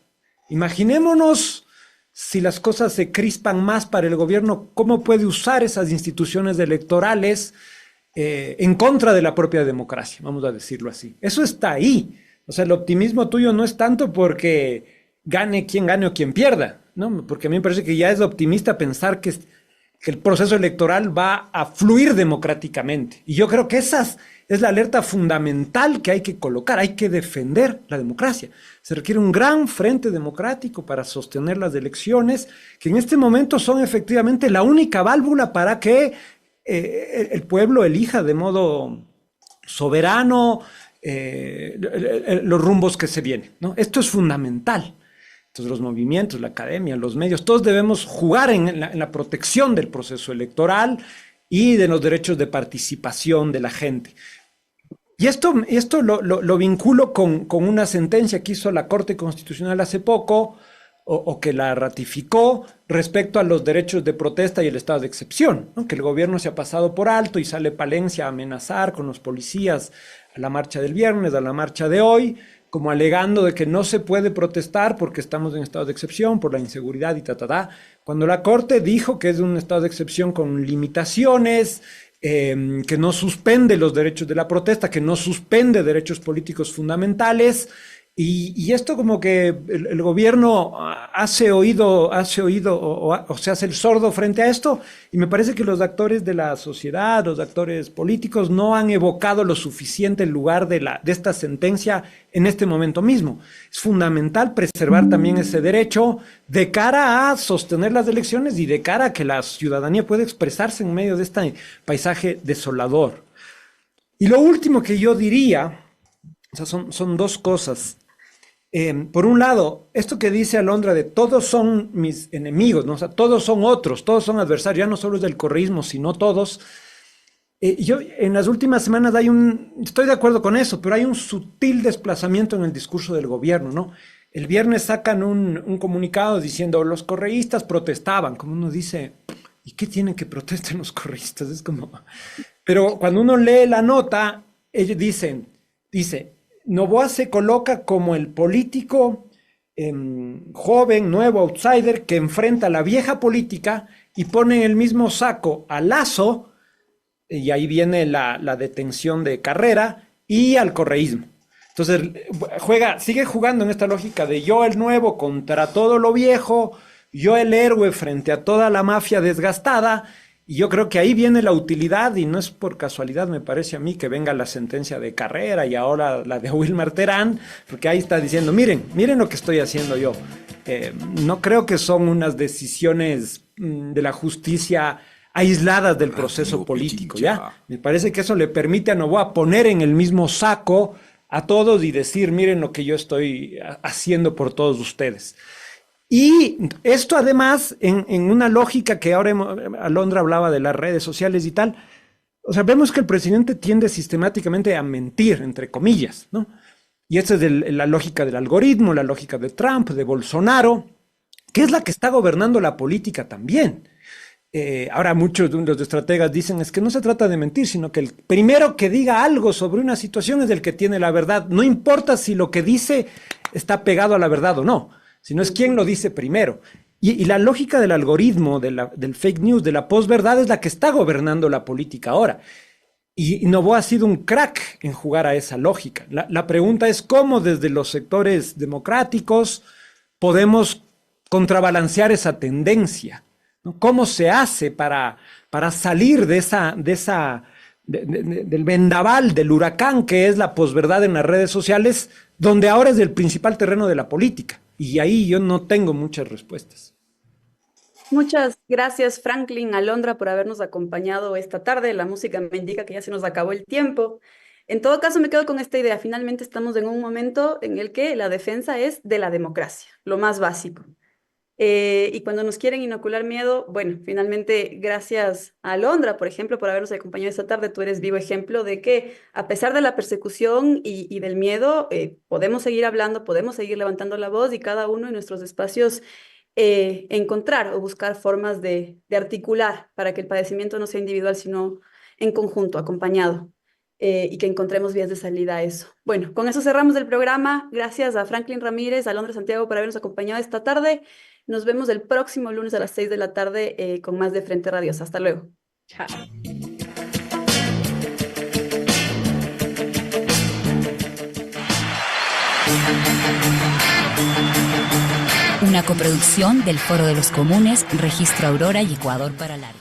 F: Imaginémonos si las cosas se crispan más para el gobierno, ¿cómo puede usar esas instituciones electorales en contra de la propia democracia? Vamos a decirlo así. Eso está ahí. O sea, el optimismo tuyo no es tanto porque gane o quien pierda, ¿no? Porque a mí me parece que ya es optimista pensar que el proceso electoral va a fluir democráticamente. Y yo creo que esa es la alerta fundamental que hay que colocar. Hay que defender la democracia. Se requiere un gran frente democrático para sostener las elecciones, que en este momento son efectivamente la única válvula para que el pueblo elija de modo soberano los rumbos que se vienen, ¿no? Esto es fundamental. Entonces los movimientos, la academia, los medios, todos debemos jugar en la protección del proceso electoral y de los derechos de participación de la gente. Y esto lo vinculo con una sentencia que hizo la Corte Constitucional hace poco, o que la ratificó respecto a los derechos de protesta y el estado de excepción, ¿no? Que el gobierno se ha pasado por alto y sale Palencia a amenazar con los policías a la marcha del viernes, a la marcha de hoy, como alegando de que no se puede protestar porque estamos en estado de excepción por la inseguridad y cuando la Corte dijo que es un estado de excepción con limitaciones, que no suspende los derechos de la protesta, que no suspende derechos políticos fundamentales. Y esto como que el gobierno hace oído o se hace el sordo frente a esto, y me parece que los actores de la sociedad, los actores políticos no han evocado lo suficiente el lugar de esta sentencia en este momento mismo. Es fundamental preservar también ese derecho de cara a sostener las elecciones y de cara a que la ciudadanía pueda expresarse en medio de este paisaje desolador. Y lo último que yo diría, o sea, son dos cosas. Por un lado, esto que dice Alondra de todos son mis enemigos, ¿no? O sea, todos son otros, todos son adversarios, ya no solo es del correísmo, sino todos. Yo en las últimas semanas estoy de acuerdo con eso, pero hay un sutil desplazamiento en el discurso del gobierno, ¿no? El viernes sacan un comunicado diciendo los correístas protestaban, como uno dice, ¿y qué tienen que protestar los correístas? Es como... Pero cuando uno lee la nota, ellos dice, Noboa se coloca como el político joven, nuevo, outsider, que enfrenta a la vieja política y pone en el mismo saco a Lasso, y ahí viene la detención de Carrera, y al correísmo. Entonces sigue jugando en esta lógica de yo el nuevo contra todo lo viejo, yo el héroe frente a toda la mafia desgastada. Y yo creo que ahí viene la utilidad, y no es por casualidad, me parece a mí, que venga la sentencia de Carrera y ahora la de Wilmar Terán, porque ahí está diciendo, miren lo que estoy haciendo yo. No creo que son unas decisiones de la justicia aisladas del proceso político, ¿ya? Me parece que eso le permite a Noboa poner en el mismo saco a todos y decir, miren lo que yo estoy haciendo por todos ustedes. Y esto además, en una lógica que ahora Alondra hablaba de las redes sociales y tal, o sea, vemos que el presidente tiende sistemáticamente a mentir, entre comillas, ¿no? Y esa es la lógica del algoritmo, la lógica de Trump, de Bolsonaro, que es la que está gobernando la política también. Ahora muchos de los estrategas dicen es que no se trata de mentir, sino que el primero que diga algo sobre una situación es el que tiene la verdad. No importa si lo que dice está pegado a la verdad o no, sino es quién lo dice primero. Y la lógica del algoritmo, del fake news, de la posverdad es la que está gobernando la política ahora. Y Noboa ha sido un crack en jugar a esa lógica. La pregunta es cómo desde los sectores democráticos podemos contrabalancear esa tendencia, ¿no? ¿Cómo se hace para salir del vendaval, del huracán que es la posverdad en las redes sociales, donde ahora es el principal terreno de la política? Y ahí yo no tengo muchas respuestas.
E: Muchas gracias, Franklin, Alondra, por habernos acompañado esta tarde. La música me indica que ya se nos acabó el tiempo. En todo caso, me quedo con esta idea. Finalmente estamos en un momento en el que la defensa es de la democracia, lo más básico. Y cuando nos quieren inocular miedo, bueno, finalmente gracias a Alondra, por ejemplo, por habernos acompañado esta tarde. Tú eres vivo ejemplo de que a pesar de la persecución y del miedo, podemos seguir hablando, podemos seguir levantando la voz y cada uno en nuestros espacios encontrar o buscar formas de articular para que el padecimiento no sea individual, sino en conjunto, acompañado. Y que encontremos vías de salida a eso. Bueno, con eso cerramos el programa. Gracias a Franklin Ramírez, a Alondra Santiago por habernos acompañado esta tarde. Nos vemos el próximo lunes a las 6 de la tarde con más de Frente Radiosa. Hasta luego. Chao.
A: Una coproducción del Foro de los Comunes, Registro Aurora y Ecuador para la